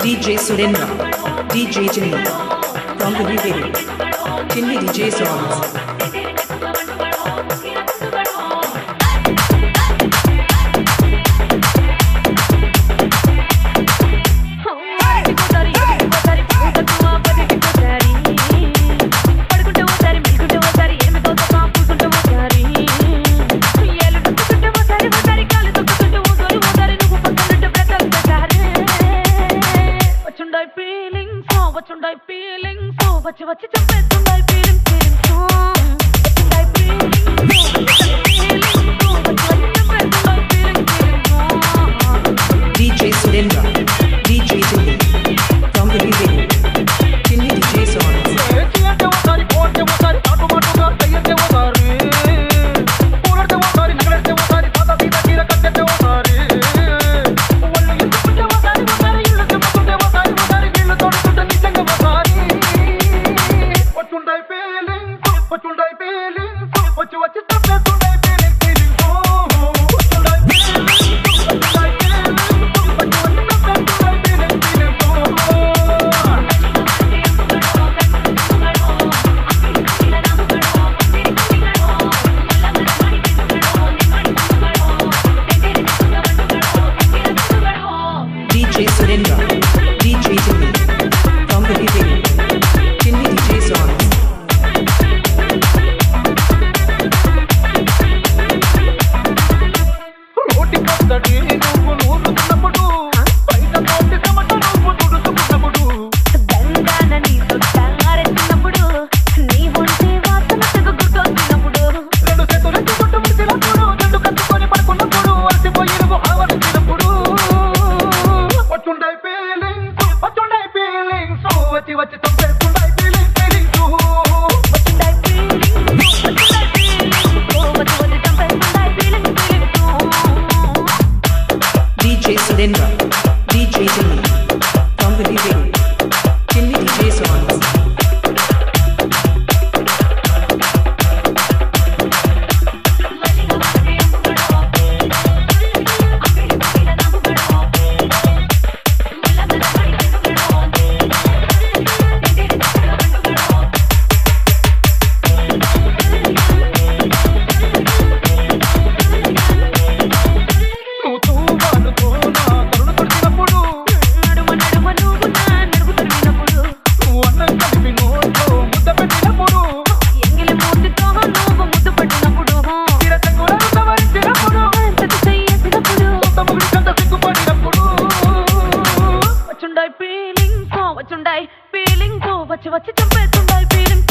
DJ Surendra, DJ Chinni, from the Viveri, Chinni DJ songs. వచ్చి చెప్పేస్తుండాయి feeling DJ Surendra, DJ Chinni, from the Viveri, Chinni DJ songs. DJ Surendra, DJ Chinni, from the Viveri, Chinni DJ songs. DJ Surendra, DJ Chinni, from the Viveri, Chinni DJ songs. వచ్చి చెప్పేస్తుండాయి feeling